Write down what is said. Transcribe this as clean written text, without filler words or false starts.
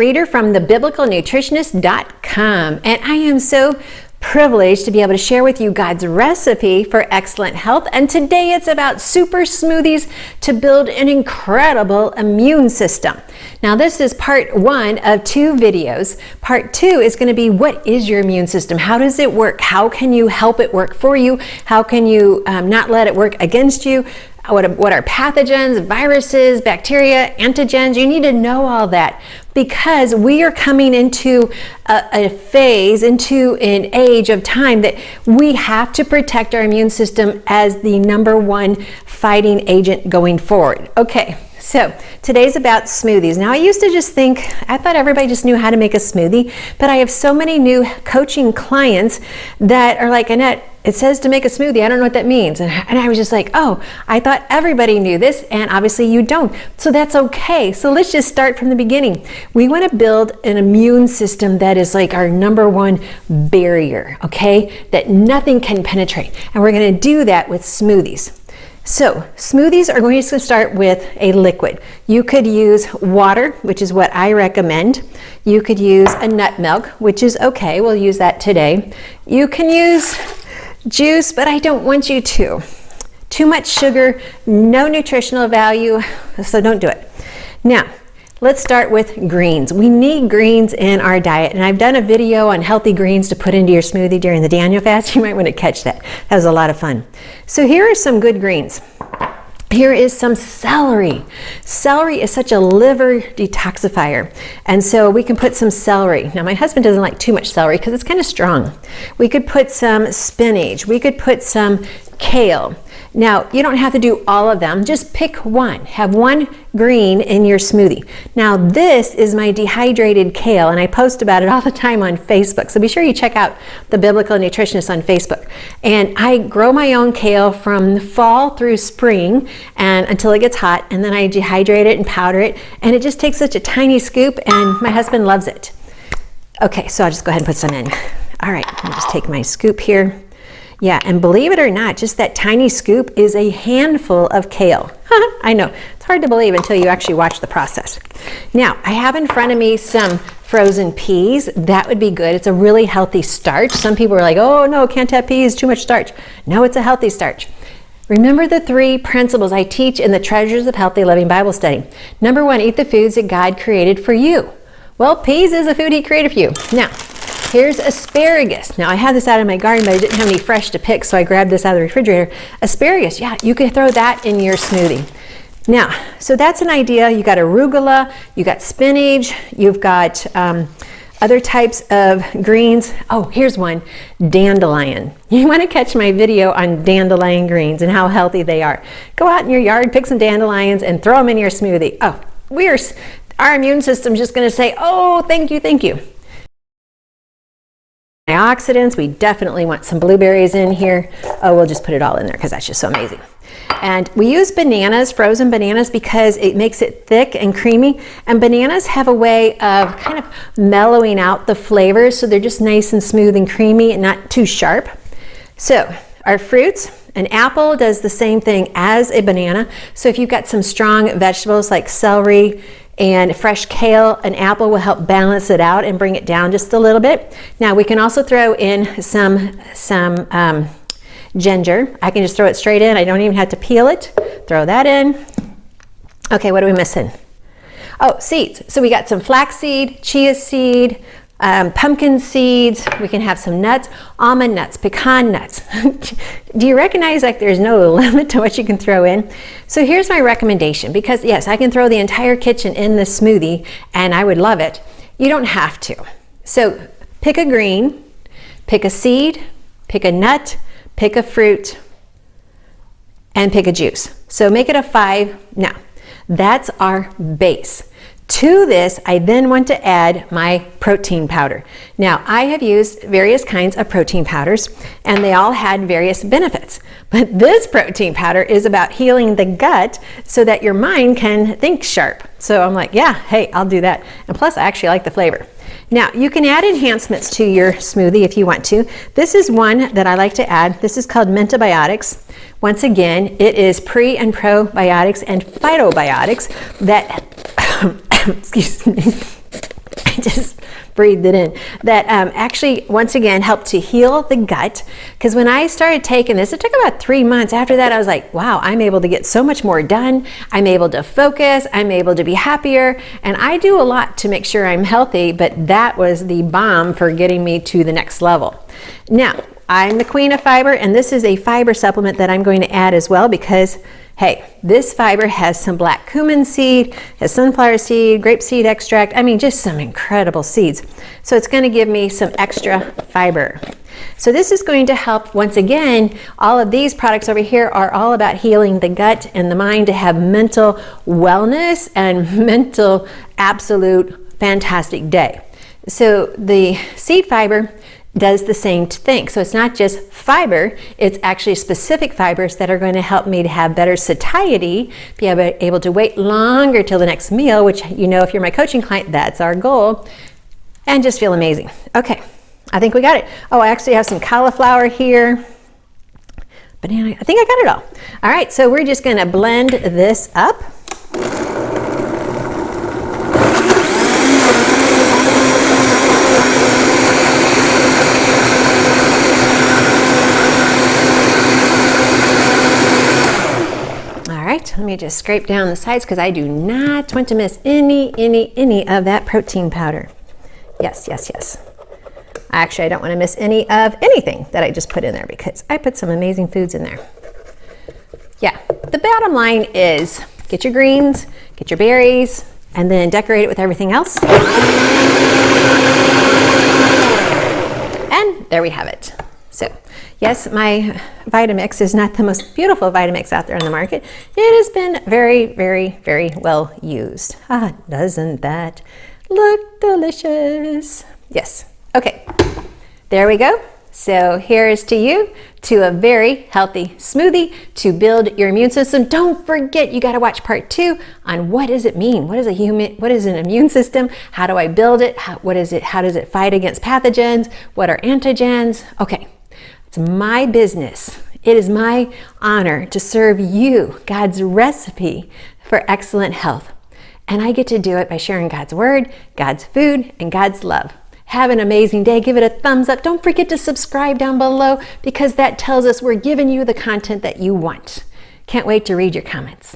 Reeder from thebiblicalnutritionist.com, and I am so privileged to be able to share with you God's recipe for excellent health. And today it's about super smoothies to build an incredible immune system. Now this is part one of 2 videos. Part 2 is going to be, what is your immune system? How does it work? How can you help it work for you? How can you not let it work against you? What are pathogens, viruses, bacteria, antigens? You need to know all that because we are coming into a phase, into an age of time that we have to protect our immune system as the #1 fighting agent going forward. Okay, so today's about smoothies. Now I used to just think, I thought everybody just knew how to make a smoothie, but I have so many new coaching clients that are like, Annette, it says to make a smoothie. I don't know what that means. And I was just like, oh, I thought everybody knew this, and obviously you don't. So that's okay. So let's just start from the beginning. We want to build an immune system that is like our #1 barrier, okay? That nothing can penetrate. And we're going to do that with smoothies. So smoothies are going to start with a liquid. You could use water, which is what I recommend. You could use a nut milk, which is okay. We'll use that today. You can use juice, but I don't want you to. Too much sugar, no nutritional value, so don't do it. Now, let's start with greens. We need greens in our diet, and I've done a video on healthy greens to put into your smoothie during the Daniel fast. You might want to catch that. That was a lot of fun. So here are some good greens. Here is some celery. Celery is such a liver detoxifier, and so we can put some celery. Now my husband doesn't like too much celery because it's kind of strong. We could put some spinach. We could put some kale. Now, you don't have to do all of them. Just pick one. Have one green in your smoothie. Now, this is my dehydrated kale, and I post about it all the time on Facebook. So be sure you check out the Biblical Nutritionist on Facebook. And I grow my own kale from fall through spring and until it gets hot, and then I dehydrate it and powder it, and it just takes such a tiny scoop, and my husband loves it. Okay, so I'll just go ahead and put some in. All right, I'll just take my scoop here. Yeah, and believe it or not, just that tiny scoop is a handful of kale. I know, it's hard to believe until you actually watch the process. Now, I have in front of me some frozen peas. That would be good. It's a really healthy starch. Some people are like, oh no, can't have peas, too much starch. No, it's a healthy starch. Remember the 3 principles I teach in the Treasures of Healthy Living Bible Study. #1, eat the foods that God created for you. Well, peas is a food He created for you. Now, here's asparagus. Now I had this out of my garden, but I didn't have any fresh to pick, so I grabbed this out of the refrigerator. Asparagus, yeah, you could throw that in your smoothie. Now, so that's an idea. You got arugula, you got spinach, you've got other types of greens. Oh, here's one, dandelion. You want to catch my video on dandelion greens and how healthy they are. Go out in your yard, pick some dandelions, and throw them in your smoothie. Oh, our immune system's just going to say, oh, thank you, thank you. Antioxidants, we definitely want some blueberries in here. Oh, we'll just put it all in there because that's just so amazing. And we use bananas, frozen bananas, because it makes it thick and creamy. And bananas have a way of kind of mellowing out the flavors, so they're just nice and smooth and creamy and not too sharp. So our fruits, an apple does the same thing as a banana. So if you've got some strong vegetables like celery and fresh kale, an apple will help balance it out and bring it down just a little bit. Now we can also throw in some ginger. I can just throw it straight in. I don't even have to peel it. Throw that in. Okay, what are we missing? Oh, seeds. So we got some flaxseed, chia seed, pumpkin seeds. We can have some nuts, almond nuts, pecan nuts. Do you recognize like there's no limit to what you can throw in? So here's my recommendation, because yes, I can throw the entire kitchen in this smoothie and I would love it. You don't have to. So pick a green, pick a seed, pick a nut, pick a fruit, and pick a juice. So make it a 5. Now, that's our base. To this, I then want to add my protein powder. Now, I have used various kinds of protein powders, and they all had various benefits. But this protein powder is about healing the gut so that your mind can think sharp. So I'm like, yeah, hey, I'll do that. And plus, I actually like the flavor. Now, you can add enhancements to your smoothie if you want to. This is one that I like to add. This is called Mentos Biotics. Once again, it is pre and probiotics and phytobiotics that excuse me, just breathed it in, that actually, once again, helped to heal the gut. Because when I started taking this, it took about 3 months. After that, I was like, wow, I'm able to get so much more done. I'm able to focus. I'm able to be happier. And I do a lot to make sure I'm healthy, but that was the bomb for getting me to the next level. Now, I'm the queen of fiber, and this is a fiber supplement that I'm going to add as well because, hey, this fiber has some black cumin seed, has sunflower seed, grape seed extract, I mean, just some incredible seeds. So it's going to give me some extra fiber. So this is going to help, once again, all of these products over here are all about healing the gut and the mind to have mental wellness and mental absolute fantastic day. So the seed fiber does the same thing. So it's not just fiber, it's actually specific fibers that are going to help me to have better satiety, be able to wait longer till the next meal, which, you know, if you're my coaching client, that's our goal, and just feel amazing. Okay, I think we got it. Oh, I actually have some cauliflower here. Banana, I think I got it all. All right, so we're just going to blend this up. Let me just scrape down the sides because I do not want to miss any of that protein powder. Yes, yes, yes. Actually, I don't want to miss any of anything that I just put in there because I put some amazing foods in there. Yeah, the bottom line is get your greens, get your berries, and then decorate it with everything else. And there we have it. So, yes, my Vitamix is not the most beautiful Vitamix out there on the market. It has been very, very, very well used. Ah, doesn't that look delicious? Yes. Okay, there we go. So here's to you, to a very healthy smoothie to build your immune system. Don't forget, you got to watch part 2 on what does it mean? What is an immune system? How do I build it? What is it? How does it fight against pathogens? What are antigens? Okay. It's my business. It is my honor to serve you God's recipe for excellent health. And I get to do it by sharing God's word, God's food, and God's love. Have an amazing day. Give it a thumbs up. Don't forget to subscribe down below because that tells us we're giving you the content that you want. Can't wait to read your comments.